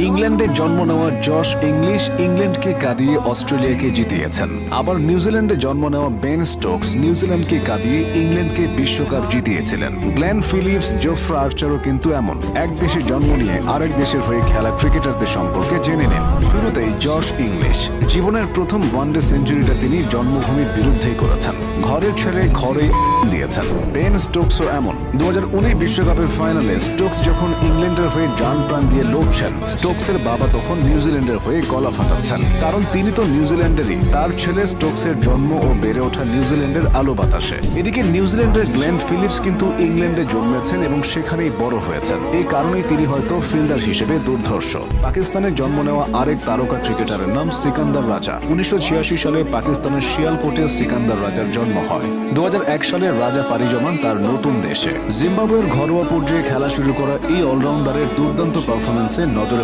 ইংল্যান্ডে জন্ম নেওয়া জশ ইংলিশ ইংল্যান্ডকে কাঁদিয়ে অস্ট্রেলিয়াকে জিতিয়েছেন। আবার নিউজিল্যান্ডে জন্ম নেওয়া বেন স্টোকস নিউজিল্যান্ডকে কাঁদিয়ে ইংল্যান্ডকে বিশ্বকাপ জিতিয়েছিলেন। গ্লেন ফিলিপস, জোফ্রা আর্চারও কিন্তু এমন। এক দেশে জন্ম নিয়ে আরেক দেশের হয়ে খেলা ক্রিকেটারদের সম্পর্কে জেনে নিন। শুরুতেই জশ ইংলিশ। জীবনের প্রথম ওয়ানডে সেঞ্চুরিটা তিনি জন্মভূমির বিরুদ্ধেই করেছেন। ঘরের ছেলে ঘরেই দিয়েছেন। বেন স্টোকসও এমন। 2019 বিশ্বকাপের ফাইনালে স্টোকস যখন ইংল্যান্ডের হয়ে জান প্রাণ দিয়ে লড়ছেন, স্টোকসের বাবা তখন নিউজিল্যান্ডের হয়ে গলা ফাটাচ্ছেন, কারণ তিনি তো নিউজিল্যান্ডেরই। তার ছেলে স্টোকসের জন্ম ও বেড়ে ওঠা নিউজিল্যান্ডের আলো বাতাসে। এদিকে নিউজিল্যান্ডের গ্লেন ফিলিপস কিন্তু ইংল্যান্ডে জন্মেছেন এবং সেখানেই বড় হয়েছেন। এই কারণেই তিনি হয়তো ফিল্ডার হিসেবে দুর্ধর্ষ। পাকিস্তানে জন্ম নেওয়া আরেক তারকা ক্রিকেটারের নাম সিকান্দার রাজা। 1986 সালে পাকিস্তানের শিয়ালকোটে সিকান্দার রাজার জন্ম হয়। 2001 সালে রাজা পাড়ি জমান তার নতুন দেশে। জিম্বাবুয়ের ঘরোয়া পর্যায়ে খেলা শুরু করা এই অলরাউন্ডারের দুর্দান্ত পারফরম্যান্সে নজরে